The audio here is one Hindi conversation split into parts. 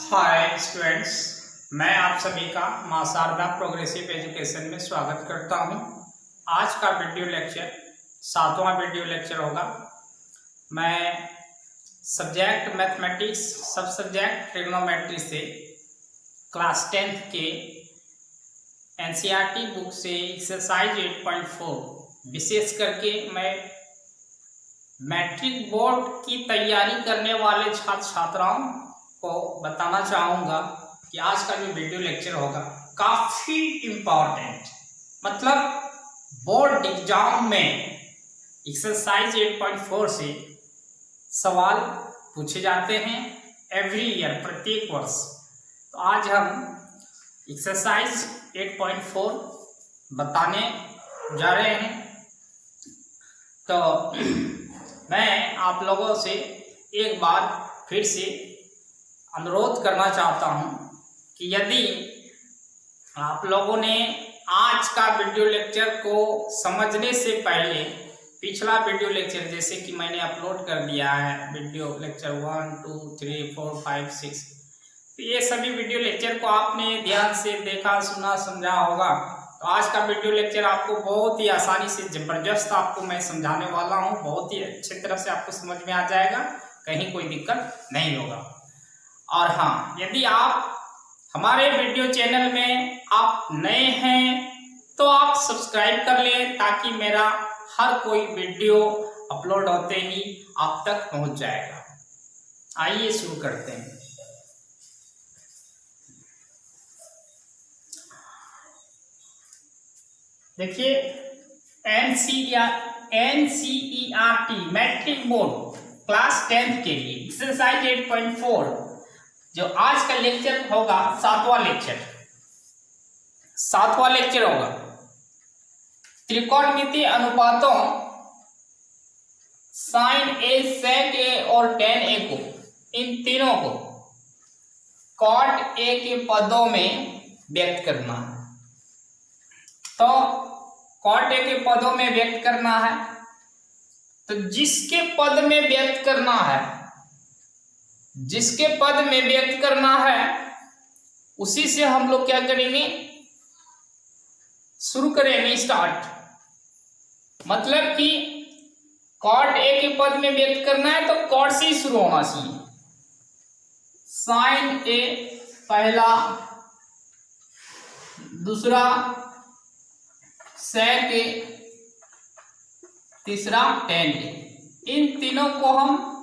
हाय स्टूडेंट्स, मैं आप सभी का मां शारदा प्रोग्रेसिव एजुकेशन में स्वागत करता हूं। आज का वीडियो लेक्चर 7वां वीडियो लेक्चर होगा। मैं सब्जेक्ट मैथमेटिक्स सब सब्जेक्ट ट्रिग्नोमेट्री से क्लास 10th के एनसीईआरटी बुक से एक्सरसाइज 8.4 विशेष करके मैं मैट्रिक बोर्ड की तैयारी करने वाले छात्र छात्राओं को बताना चाहूँगा कि आज का जो वीडियो लेक्चर होगा काफ़ी इम्पोर्टेंट, मतलब बोर्ड एग्जाम में एक्सरसाइज 8.4 से सवाल पूछे जाते हैं एवरी ईयर, प्रत्येक वर्ष। तो आज हम एक्सरसाइज 8.4 बताने जा रहे हैं। तो मैं आप लोगों से एक बार फिर से अनुरोध करना चाहता हूं कि यदि आप लोगों ने आज का वीडियो लेक्चर को समझने से पहले पिछला वीडियो लेक्चर जैसे कि मैंने अपलोड कर दिया है, वीडियो लेक्चर 1, 2, 3, 4, 5, 6, तो ये सभी वीडियो लेक्चर को आपने ध्यान से देखा, सुना, समझा होगा। तो आज का वीडियो लेक्चर आपको बहुत ही आसानी से, जबरदस्त आपको मैं समझाने वाला हूँ। बहुत ही अच्छी तरह से आपको समझ में आ जाएगा, कहीं कोई दिक्कत नहीं होगा। और हाँ, यदि आप हमारे वीडियो चैनल में आप नए हैं तो आप सब्सक्राइब कर लें ताकि मेरा हर कोई वीडियो अपलोड होते ही आप तक पहुंच जाएगा। आइए शुरू करते हैं। देखिए, NCERT matric board class 10th के लिए एक्सरसाइज 8.4 जो आज का लेक्चर होगा, सातवां लेक्चर होगा। त्रिकोणमितीय अनुपातों साइन ए, सेक ए और टेन ए को, इन तीनों को कॉट ए के पदों में व्यक्त करना है। तो कॉट ए के पदों में व्यक्त करना है, तो जिसके पद में व्यक्त करना है उसी से हम लोग क्या करेंगे, शुरू करेंगे, स्टार्ट। मतलब कि कॉट ए के पद में व्यक्त करना है तो कॉट से ही शुरू होना चाहिए। साइन ए पहला, दूसरा सेक ए, तीसरा टेन ए। इन तीनों को हम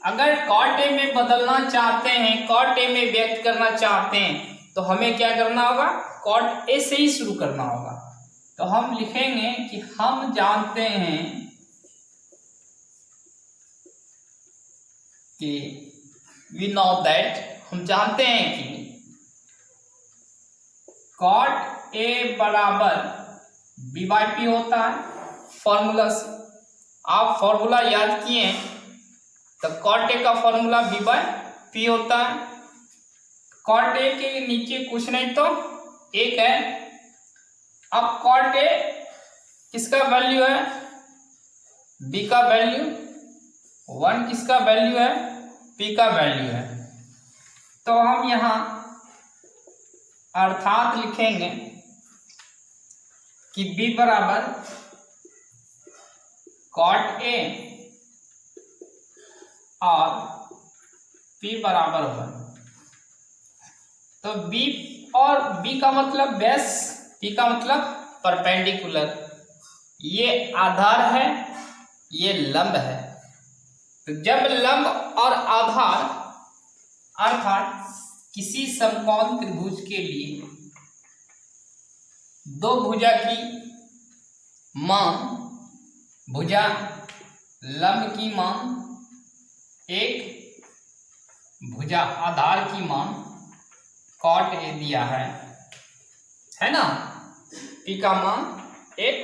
अगर कॉट ए में बदलना चाहते हैं, कॉट ए में व्यक्त करना चाहते हैं, तो हमें क्या करना होगा, कॉट ए से ही शुरू करना होगा। तो हम लिखेंगे कि हम जानते हैं कि वी नो दैट, हम जानते हैं कि कॉट ए बराबर बी बाई पी होता है। फॉर्मूला से आप फॉर्मूला याद किए हैं तो कॉट ए का फॉर्मूला बी बाई पी होता है। कॉट ए के नीचे कुछ नहीं तो एक है। अब कॉट ए किसका वैल्यू है, बी का वैल्यू 1, किसका वैल्यू है, पी का वैल्यू है। तो हम यहां अर्थात लिखेंगे कि बी बराबर कॉट ए और पी बराबर 1। तो बी और बी का मतलब बेस, पी का मतलब परपेंडिकुलर। ये आधार है, ये लंब है। तो जब लंब और आधार अर्थात किसी समकोण त्रिभुज के लिए दो भुजा की मान, भुजा लंब की मान, एक भुजा आधार की मान कॉट ए दिया है ना, पी का मान 1,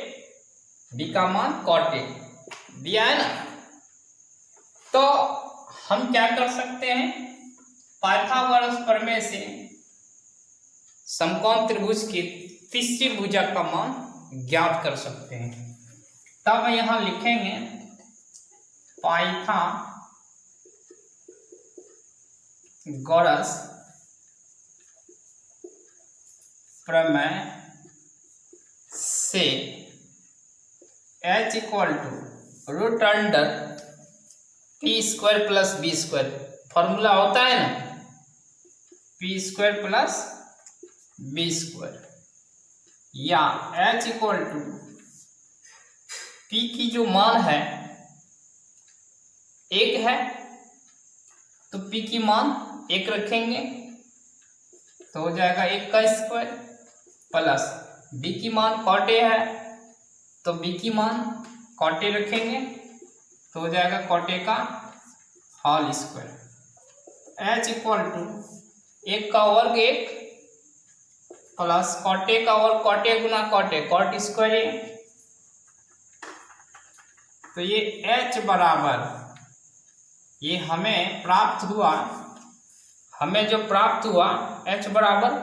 बी का मान कॉट ए दिया है ना। तो हम क्या कर सकते हैं, पाइथागोरस प्रमेय से समकोण त्रिभुज की तीसरी भुजा का मान ज्ञात कर सकते हैं। तब यहां लिखेंगे पाइथागोरस गॉस प्रमेय से H equal to root under P square plus B square formula होता है ना, P square plus B square, या H इक्वल टू पी की जो मान है एक है तो पी की मान एक रखेंगे तो हो जाएगा एक का स्क्वायर, प्लस बी की मान कॉट ए है तो बी की मान कॉट ए रखेंगे तो हो जाएगा कॉट ए का whole square. H equal to एक का वर्ग एक प्लस कॉट ए का वर्ग कॉट ए गुना cot A cot square A, तो ये H बराबर ये हमें प्राप्त हुआ, हमें जो प्राप्त हुआ H बराबर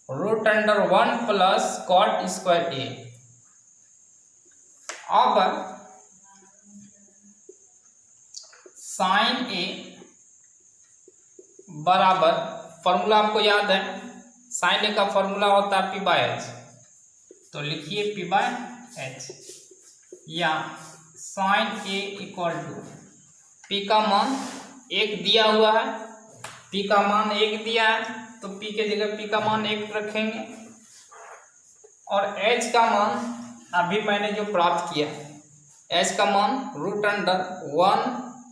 root under 1 plus cot square A. अब साइन ए बराबर फॉर्मूला आपको याद है, साइन ए का फॉर्मूला होता है पी बाय एच, तो लिखिए पी बाय एच, या sine A equal to P का मान एक दिया हुआ है, पी का मान एक दिया है तो पी के जगह पी का मान एक रखेंगे, और एच का मान अभी मैंने जो प्राप्त किया एच का मान root under 1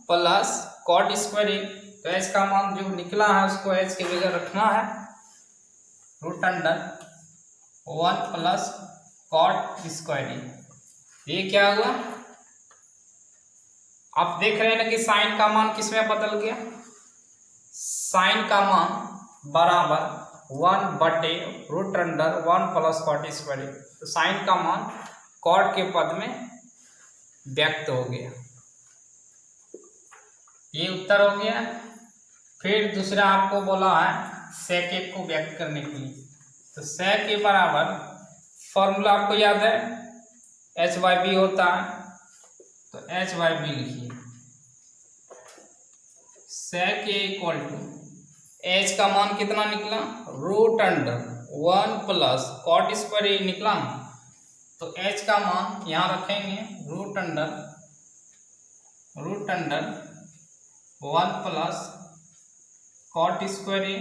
plus cot square A, तो एच का मान जो निकला है उसको एच की जगह रखना है root under 1 plus cot square A. ये क्या हुआ, आप देख रहे हैं ना कि साइन का मान किस में बदल गया, साइन का मान बराबर 1 बटे root under 1 plus cot square, तो साइन का मान कॉट के पद में व्यक्त हो गया, ये उत्तर हो गया। फिर दूसरा आपको बोला है सेक ए को व्यक्त करने के लिए, तो सेक ए बराबर फॉर्मूला आपको याद है एच बाई बी होता है, तो एच बाई बी लिखिए, sec A equal to H का मान कितना निकला root under 1 plus cot square A निकला ना, तो एच का मान यहाँ रखेंगे root under 1 plus cot square A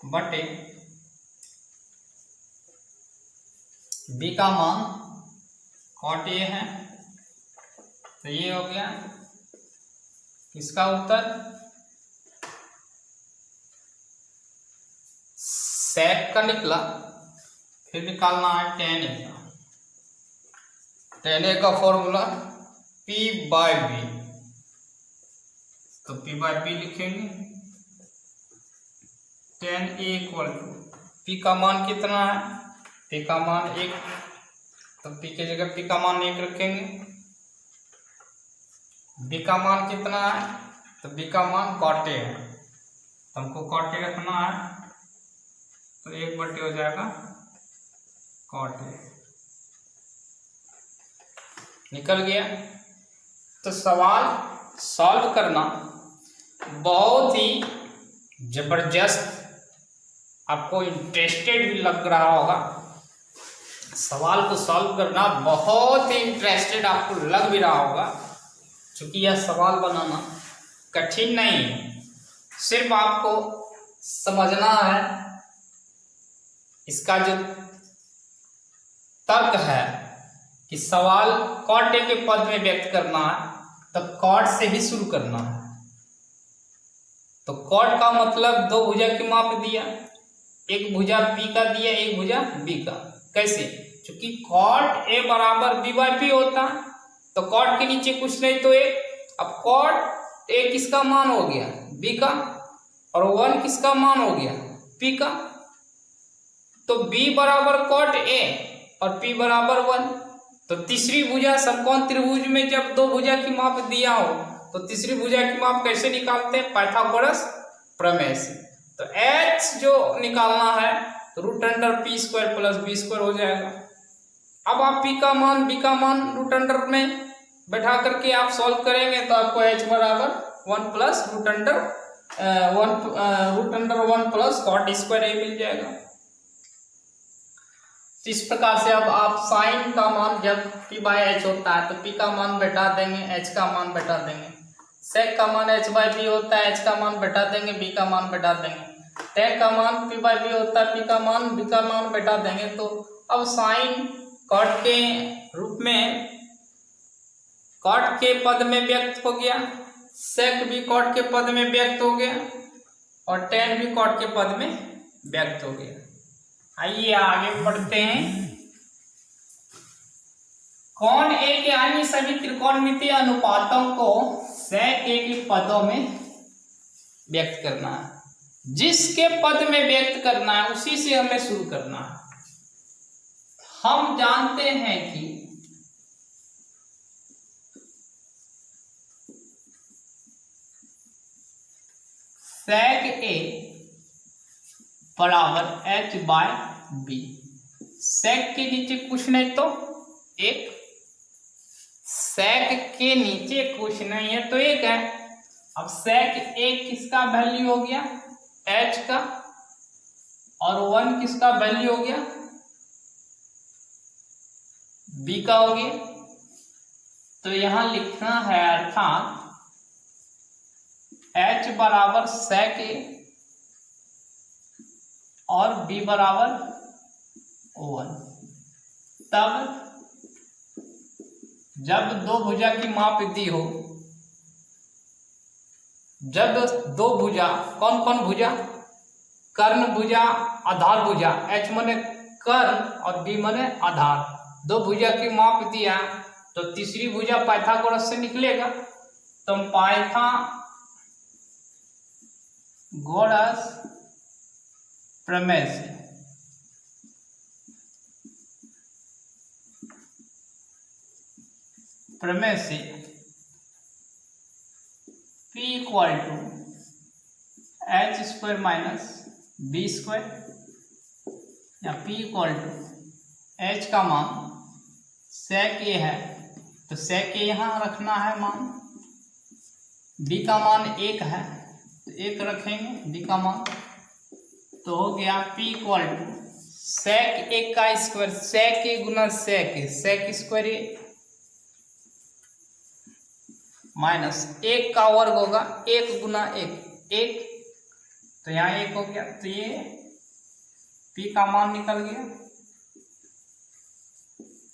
बटे बी का मान कॉट ए है, तो ये हो गया इसका उत्तर। सेक का निकला, फिर निकालना है टेन ए का, टेन ए का फॉर्मूला पी बाय बी, तो पी बाय बी लिखेंगे, tan A equal to P का मान कितना है, पी का मान एक, तो पी के जगह पी का मान एक रखेंगे, बी का मान कितना है, तो बी का मान कॉट ए है, तो हमको कॉट ए रखना है, तो एक बटे हो जाएगा कॉट ए, निकल गया। तो सवाल सॉल्व करना बहुत ही जबरदस्त, आपको इंटरेस्टेड भी लग रहा होगा, सवाल को सॉल्व करना बहुत ही इंटरेस्टेड आपको लग भी रहा होगा, क्योंकि यह सवाल बनाना कठिन नहीं है, सिर्फ आपको समझना है इसका जो तर्क है कि सवाल कॉट ए के पद में व्यक्त करना है तो कॉट से ही शुरू करना है। तो कॉट का मतलब दो भुजा की माप दिया, एक भुजा पी का दिया एक भुजा बी का, कैसे, क्योंकि कॉट ए बराबर बी बाई पी होता है, तो कॉट के नीचे कुछ नहीं तो एक, अब कॉट ए किसका मान हो गया बी का, और 1 किसका मान हो गया पी का, तो b बराबर कॉट ए और p बराबर 1, तो तीसरी भुजा समकोण त्रिभुज में जब दो भुजा की माप दिया हो तो तीसरी भुजा की माप कैसे निकालते हैं, पाइथागोरस प्रमेय से। तो h जो निकालना है तो root under P square plus B square हो जाएगा। अब आप p का मान b का मान रूट अंडर में बैठा करके आप सॉल्व करेंगे तो आपको h बराबर 1 plus root under 1 plus cot square A मिल जाएगा। इस प्रकार से अब आप साइन का मान जब p बाय एच होता है तो p का मान बैठा देंगे, h का मान बैठा देंगे। सेक का मान h बाय b होता है, h का मान बैठा देंगे, b का मान बैठा देंगे। टेन का मान p बाय b होता है, p का मान b का मान बैठा देंगे। तो अब साइन कॉट के रूप में कॉट के पद में व्यक्त हो गया, सेक भी कॉट के पद में व्यक्त हो गया और टेन भी कॉट के पद में व्यक्त हो गया। आइए आगे पढ़ते हैं। कोण ए के अन्य सभी त्रिकोणमितीय अनुपातों को सेक ए के पदों में व्यक्त करना है। जिसके पद में व्यक्त करना है उसी से हमें शुरू करना है। हम जानते हैं कि सेक ए बराबर h बाय बी। सेक के नीचे कुछ नहीं तो एक, सेक के नीचे कुछ नहीं है तो एक है। अब सेक ए किसका वैल्यू हो गया, h का, और 1 किसका वैल्यू हो गया, b का हो गया। तो यहां लिखना है अर्थात h बराबर सेक ए और b बराबर 1। तब जब दो भुजा की माप दी हो, जब दो भुजा, कौन कौन भुजा, कर्ण भुजा, आधार भुजा, h माने कर्ण और b माने आधार, दो भुजा की माप दिया तो तीसरी भुजा पाइथागोरस से निकलेगा। तो पाइथागोरस प्रमेय से p equal to H square minus B square, या p इक्वल टू h का मान सेक ए है तो सेक ए यहाँ रखना है मान, b का मान 1 है तो 1 रखेंगे b का मान। तो हो गया p इक्वल टू सेक ए का square, sec A Guna sec A, sec square A minus 1 का वर्ग होगा 1 गुना 1, 1, तो यहाँ 1 हो गया। तो ये p का मान निकल गया,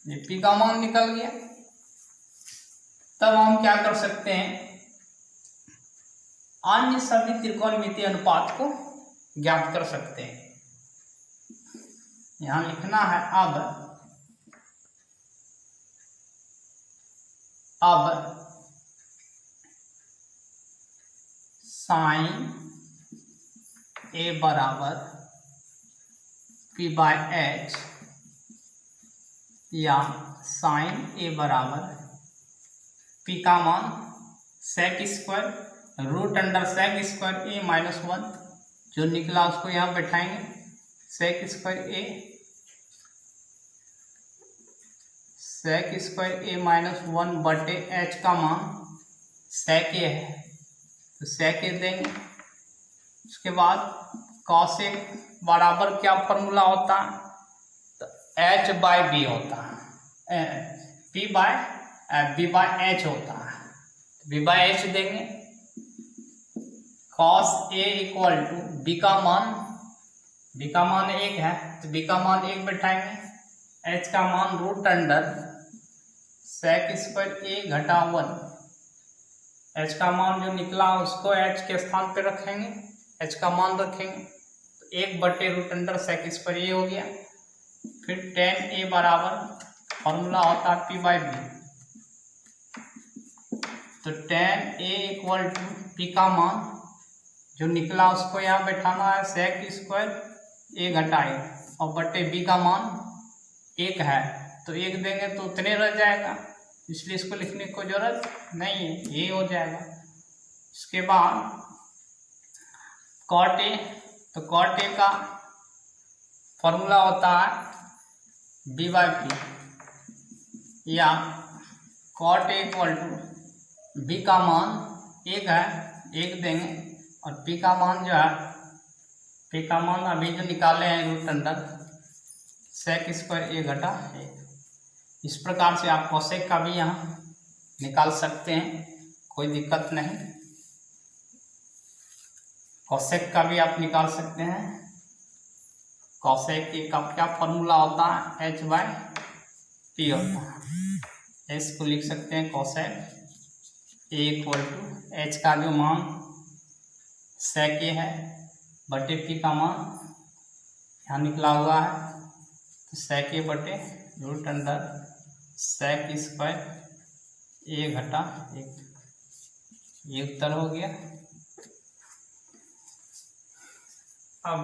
ये p का मान निकल गया। तब हम क्या कर सकते हैं, अन्य सभी त्रिकोणमितीय अनुपात को ज्ञात कर सकते हैं। यहां लिखना है अब साइन ए बराबर p बाय एच, या साइन ए बराबर p का मान sec square root under sec square A minus 1, जो निकला उसको यहाँ बैठाएंगे, सेक स्क्वायर ए माइनस 1 बटे एच का मान सेक ए है तो सेक ए देंगे। उसके बाद कॉस ए बराबर क्या फॉर्मूला होता है, तो एच बाय बी होता है, बी बाय एच होता है, बी बाय एच देंगे। Cos A equal to B का मान 1 है तो बी का मान 1 बैठाएंगे, एच का मान रूट अंडर सेक स्क्वायर ए घटा 1, एच का मान जो निकला उसको एच के स्थान पे रखेंगे, एच का मान रखेंगे तो 1 बटे root under sec square A हो गया। फिर टेन ए बराबर फॉर्मूला होता है पी बाय बी, तो tan A equal to P का मान जो निकला उसको यहाँ बैठाना है, सेक स्क्वायर ए घटाए और बटे बी का मान 1 है तो 1 देंगे तो उतने रह जाएगा, इसलिए इसको लिखने को जरूरत नहीं है, ये हो जाएगा। इसके बाद कॉट ए, तो कॉट ए का फॉर्मूला होता है बी बाय पी, या cot A equal to B का मान 1 है, 1 देंगे और पी का मान जो है, पी का मान अभी जो निकाले हैं रूट अंडर सेक स्क्वायर ए घटा 1। इस प्रकार से आप कोसेक का भी यहाँ निकाल सकते हैं, कोई दिक्कत नहीं। कोसेक का भी आप निकाल सकते हैं। कोसेक का क्या फॉर्मूला होता है, h बाय पी होता है। एस को लिख सकते हैं cosec A equal to H का जो मान सेक ए है बटे पी का मान यहाँ निकला हुआ है, तो सेक ए बटे रूट अंडर सेक स्क्वायर ए घटा 1, ये उत्तर हो गया। अब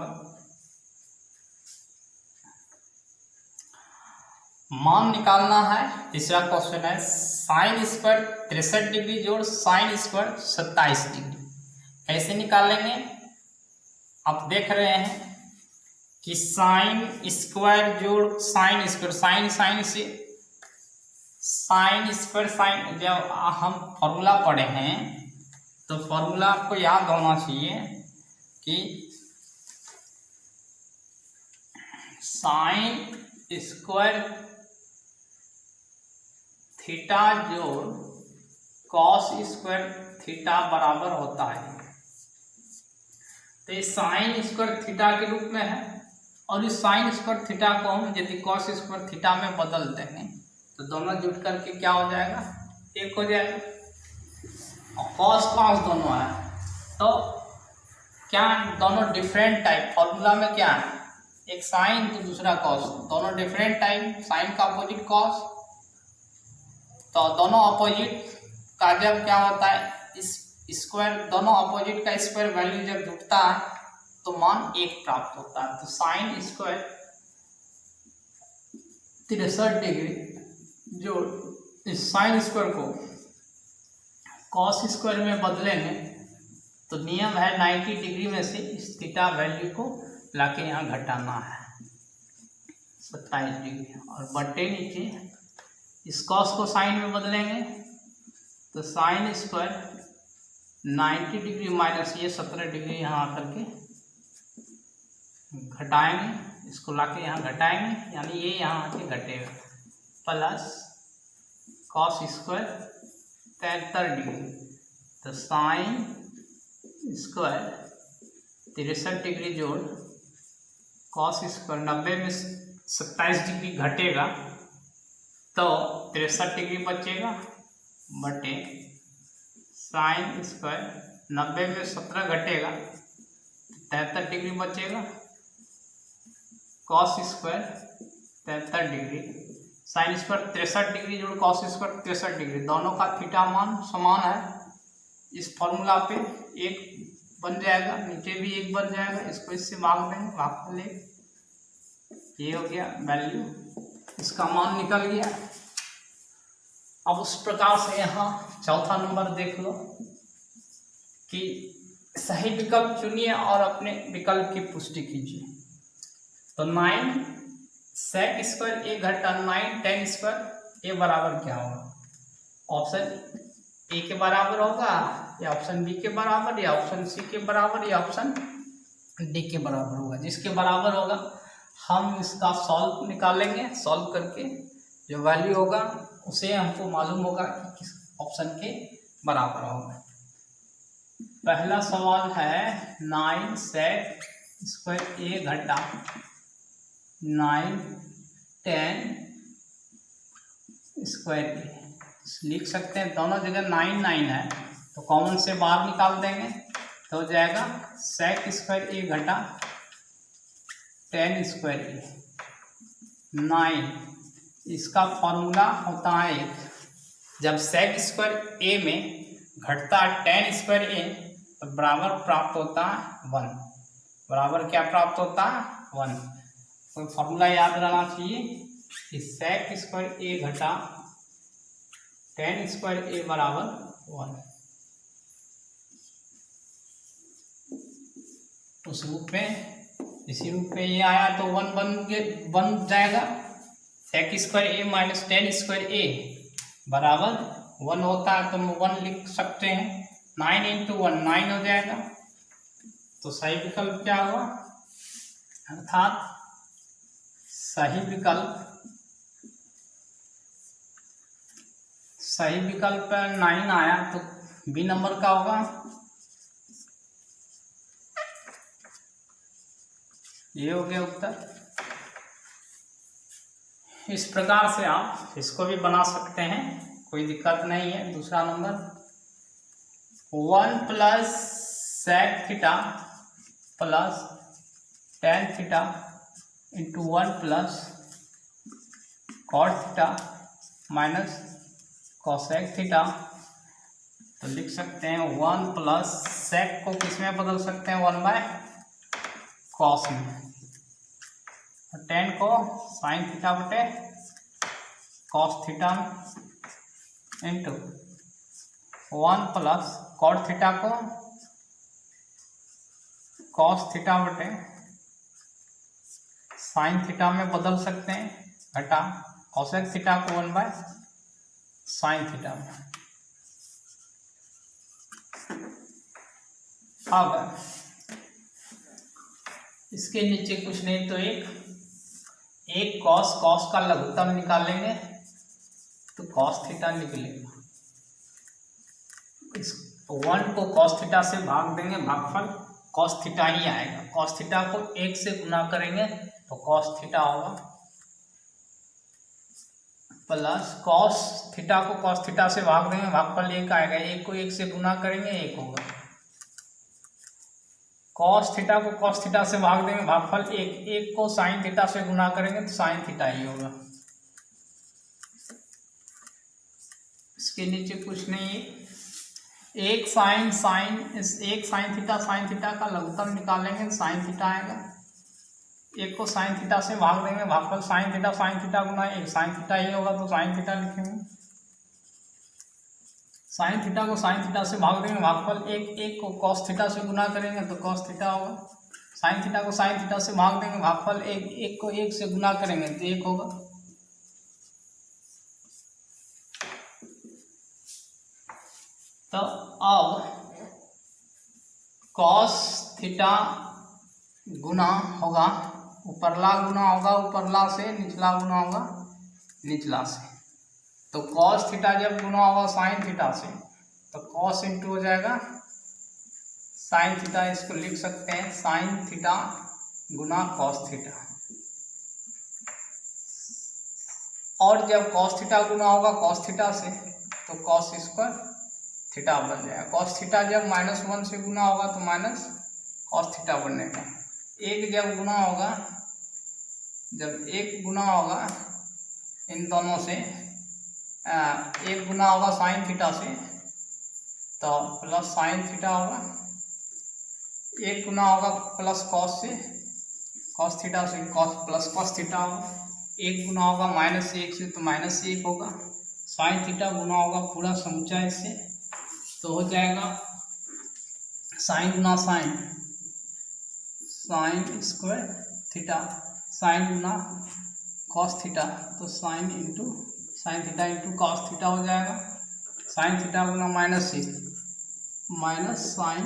मान निकालना है। तीसरा क्वेश्चन है साइन स्क्वायर 63 डिग्री जोड़ साइन स्क्वायर 27 डिग्री, कैसे निकालेंगे? आप देख रहे हैं कि साइन स्क्वायर जोड़ साइन स्क्वायर, साइन साइन से साइन स्क्वायर साइन, जब हम फॉर्मूला पढ़े हैं तो फॉर्मूला आपको याद होना चाहिए कि साइन स्क्वायर थीटा जोड़ कॉस स्क्वायर थीटा बराबर होता है। तो ये साइन स्क्वायर थीटा के रूप में है और इस साइन स्क्वायर थीटा को हम यदि कॉस स्क्वायर थीटा में बदल देंगे तो दोनों जुट करके क्या हो जाएगा, 1 हो जाएगा। और कॉस कॉस दोनों है तो क्या दोनों डिफरेंट टाइप, फॉर्मूला में क्या है, एक साइन तो दूसरा कॉस, दोनों डिफरेंट टाइप, साइन का अपोजिट कॉस, तो दोनों अपोजिट का जब क्या होता है इस स्क्वायर, दोनों अपोजिट का स्क्वायर वैल्यू जब जुटता है तो मान 1 प्राप्त होता है। तो साइन स्क्वायर 63 डिग्री जो इस साइन स्क्वायर को कॉस स्क्वायर में बदलेंगे तो नियम है 90 डिग्री में से इस थीटा वैल्यू को लाके यहाँ घटाना है 27 डिग्री, और बटे नीचे इस कॉस को साइन में बदलेंगे तो साइन स्क्वायर 90 डिग्री माइनस ये 17 डिग्री यहाँ आकर के घटाएंगे, इसको लाके यहाँ घटाएंगे, यानी ये यहाँ आके घटेगा प्लस कॉस स्क्वायर 73 डिग्री, तो साइन स्क्वायर 63 डिग्री जोड़ कॉस स्क्वायर 90 में 27 डिग्री घटेगा तो 63 डिग्री बचेगा बटे साइन स्क्वायर 90 में 17 घटेगा 73 डिग्री बचेगा, cos square 73 degree, sine square 63 degree जोड़ कॉस स्क्वायर 63 डिग्री, दोनों का थीटा मान समान है। इस फॉर्मूला पे 1 बन जाएगा, नीचे भी 1 बन जाएगा, इसको इससे भाग देंगे, भाग ले, ये हो गया वैल्यू, इसका मान निकल गया। अब उस प्रकार से यहाँ चौथा नंबर देख लो कि सही विकल्प चुनिए और अपने विकल्प की पुष्टि कीजिए। तो 9 सेक स्क्वायर ए घटा 9 टेन स्क्वायर ए बराबर क्या होगा, ऑप्शन ए के बराबर होगा या ऑप्शन बी के बराबर या ऑप्शन सी के बराबर या ऑप्शन डी के बराबर होगा। जिसके बराबर होगा हम इसका सॉल्व निकालेंगे, सॉल्व करके जो वैल्यू होगा उसे हमको मालूम होगा कि किस ऑप्शन के बराबर होगा। पहला सवाल है 9 सेक स्क्वायर ए घटा 9 टेन स्क्वायर ए, लिख सकते हैं दोनों जगह 9 9 है तो कॉमन से बाहर निकाल देंगे तो हो जाएगा सेक स्क्वायर ए घटा 10 स्क्वायर ए 9। इसका फॉर्मूला होता है जब सेक स्क्वायर ए में घटता है 10 स्क्वायर ए तो बराबर प्राप्त होता है 1, बराबर क्या प्राप्त होता है 1। तो फॉर्मूला याद रहना चाहिए कि सेक स्क्वायर ए घटा 10 स्क्वायर ए बराबर 1। उस रूप में, इसी रूप में ये आया तो 1 बन जाएगा। सेक स्क्वायर ए माइनस 10 स्क्वायर ए बराबर 1 होता है तो हम 1 लिख सकते हैं। 9 इंटू 1 9 हो जाएगा। तो सही विकल्प क्या हुआ, अर्थात सही विकल्प 9 आया, तो बी नंबर का होगा। ये हो गया उत्तर। इस प्रकार से आप इसको भी बना सकते हैं, कोई दिक्कत नहीं है। दूसरा number 1 plus sec theta plus tan theta into 1 plus cot theta minus cosec theta. तो लिख सकते हैं 1 प्लस सेक को किस में बदल सकते हैं, 1 बाय कॉस में, और टेन को साइन थीटा बटे cos theta into 1 plus cot theta को कॉस थीटा बटे साइन थीटा में बदल सकते हैं, घटा कॉसेक थीटा को 1 बाय साइन थीटा में। अब इसके नीचे कुछ नहीं तो एक कॉस का लघुत्तम निकालेंगे तो कॉस थीटा निकलेगा। इस 1 को कॉस थीटा से भाग देंगे, भागफल कॉस थीटा ही आएगा। कॉस थीटा को 1 से गुना करेंगे तो कॉस थीटा होगा, प्लस कॉस थीटा को कॉस थीटा से भाग देंगे, भागफल 1 आएगा। 1 को 1 से गुना करेंगे 1 होगा। कॉस थीटा को कॉस थीटा से भाग देंगे, भागफल 1 को साइन थीटा से गुना करेंगे तो साइन थीटा ही होगा। इसके नीचे कुछ नहीं है। एक साइन थीटा का लघुत्तम निकालेंगे, साइन थीटा आएगा। 1 को साइन थीटा से भाग देंगे, भागफल साइन थीटा गुना 1 साइन थीटा ही होगा, तो साइन थीटा लिखेंगे। साइन थीटा को साइन थीटा से भाग देंगे, भागफल 1 को कॉस थीटा से गुना करेंगे तो कॉस थीटा होगा। साइन थीटा को साइन थीटा से भाग देंगे, भागफल 1 को 1 से गुना करेंगे तो 1 होगा। तो अब कॉस थीटा गुना होगा ऊपरला, गुना होगा ऊपरला से, निचला गुना होगा निचला से। तो कॉस थीटा जब गुना होगा साइन थीटा से तो कॉस इंटू हो जाएगा साइन थीटा। इसको लिख सकते हैं साइन थीटा गुना कॉस थीटा। और जब कॉस थीटा गुना होगा कॉस थीटा से तो कॉस स्क्वायर थीटा बन जाएगा। कॉस थीटा जब -1 से गुना होगा तो माइनस कॉस थीटा बनेगा। एक जब गुना होगा, जब एक गुना होगा इन दोनों से, एक गुना होगा साइन थीटा से तो प्लस साइन थीटा होगा। एक गुना होगा प्लस कॉस से, कॉस थीटा से कॉस प्लस कॉस थीटा होगा। एक गुना होगा -1 से तो -1 होगा। साइन थीटा गुना होगा पूरा समुच्चय इससे, तो हो जाएगा साइन गुना sine, sine square theta, sine गुना कॉस थीटा तो sine theta into cos theta हो जाएगा। साइन थीटा गुना -1 माइनस साइन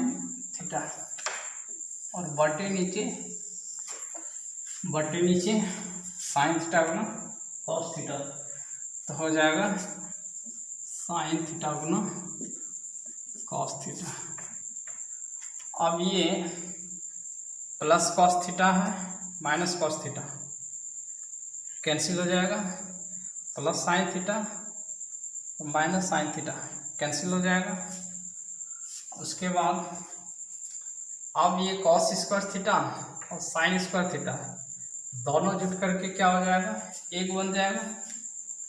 थीटा, और बटे नीचे साइन थीटा गुना कॉस थीटा, तो हो जाएगा साइन थीटा गुना कॉस थीटा। अब ये प्लस कॉस थीटा है, माइनस कॉस थीटा कैंसिल हो जाएगा, plus sine theta minus sine theta cancel हो जाएगा। उसके बाद अब ये कॉस स्क्वायर थीटा और साइन स्क्वायर थीटा दोनों जुट करके क्या हो जाएगा, 1 बन जाएगा।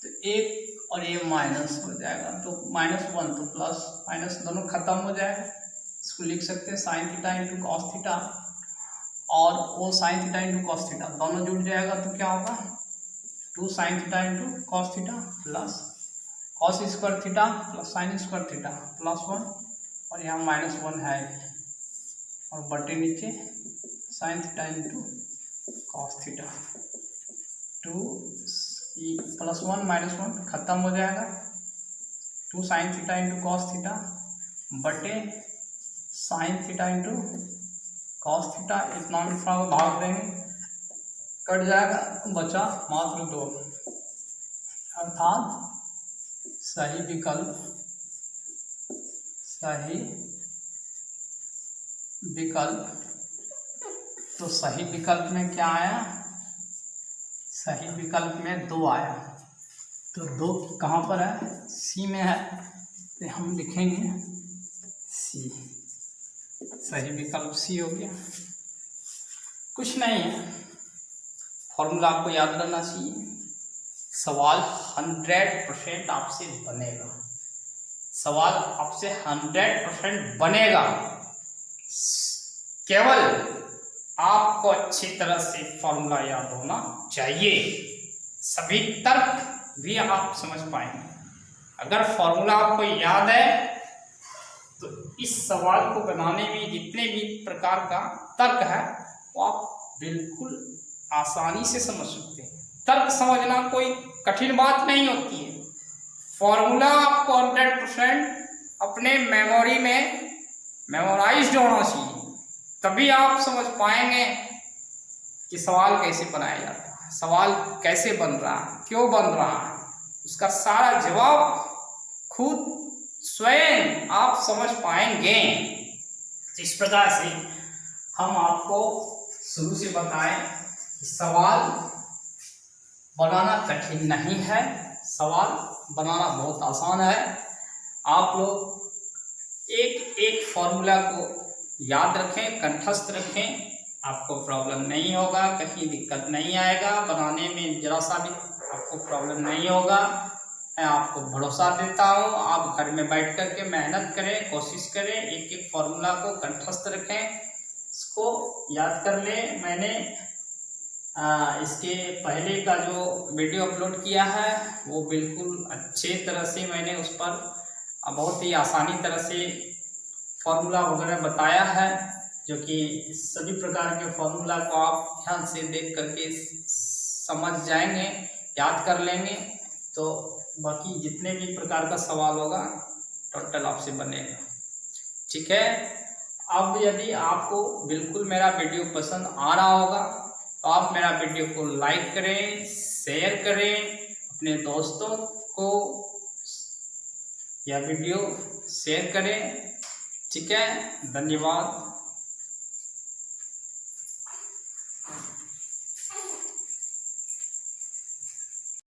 तो 1 और ये माइनस हो जाएगा, तो -1 तो प्लस माइनस दोनों खत्म हो जाएगा। इसको लिख सकते हैं sine theta into cos theta, और वो sine theta into cos theta दोनों जुड़ जाएगा तो क्या होगा 2 sine theta into cos theta plus cos square theta plus sine square theta plus 1, और यहाँ -1 है, और बटे नीचे sine theta into cos theta, 2 +1 -1 खत्म हो जाएगा। 2 sine theta into cos theta बटे sine theta into cos theta, इतना इतना को भाग देंगे, कट जाएगा, बचा मात्र 2, अर्थात सही विकल्प। तो सही विकल्प में क्या आया? सही विकल्प में 2 आया। तो 2 कहाँ पर है? सी में है, तो हम लिखेंगे सी। सही विकल्प सी हो गया। कुछ नहीं है, फॉर्मूला आपको याद रहना चाहिए। सवाल 100% आपसे बनेगा, सवाल आपसे 100% बनेगा, केवल आपको अच्छी तरह से फॉर्मूला याद होना चाहिए। सभी तर्क भी आप समझ पाएंगे। अगर फॉर्मूला आपको याद है तो इस सवाल को बनाने में जितने भी प्रकार का तर्क है वो आप बिल्कुल आसानी से समझ सकते हैं। तर्क समझना कोई कठिन बात नहीं होती है। फॉर्मूला आपको 100% अपने मेमोरी में मेमोराइज्ड होना चाहिए, तभी आप समझ पाएंगे कि सवाल कैसे बनाया जाता है, सवाल कैसे बन रहा है, क्यों बन रहा है, उसका सारा जवाब खुद स्वयं आप समझ पाएंगे। इस प्रकार से हम आपको शुरू से बताएं कि सवाल बनाना कठिन नहीं है, सवाल बनाना बहुत आसान है। आप लोग एक एक फॉर्मूला को याद रखें, कंठस्थ रखें, आपको प्रॉब्लम नहीं होगा, कहीं दिक्कत नहीं आएगा, बनाने में जरा सा भी आपको प्रॉब्लम नहीं होगा। मैं आपको भरोसा देता हूँ। आप घर में बैठ कर के मेहनत करें, कोशिश करें, एक एक फॉर्मूला को कंठस्थ रखें, इसको याद कर लें। मैंने इसके पहले का जो वीडियो अपलोड किया है वो बिल्कुल अच्छे तरह से मैंने उस पर बहुत ही आसानी तरह से फॉर्मूला वगैरह बताया है, जो कि सभी प्रकार के फॉर्मूला को आप ध्यान से देख करके समझ जाएंगे, याद कर लेंगे, तो बाकी जितने भी प्रकार का सवाल होगा टोटल आपसे बनेगा। ठीक है। अब यदि आपको बिल्कुल मेरा वीडियो पसंद आ रहा होगा तो आप मेरा वीडियो को लाइक करें, शेयर करें, अपने दोस्तों को यह वीडियो शेयर करें। ठीक है, धन्यवाद।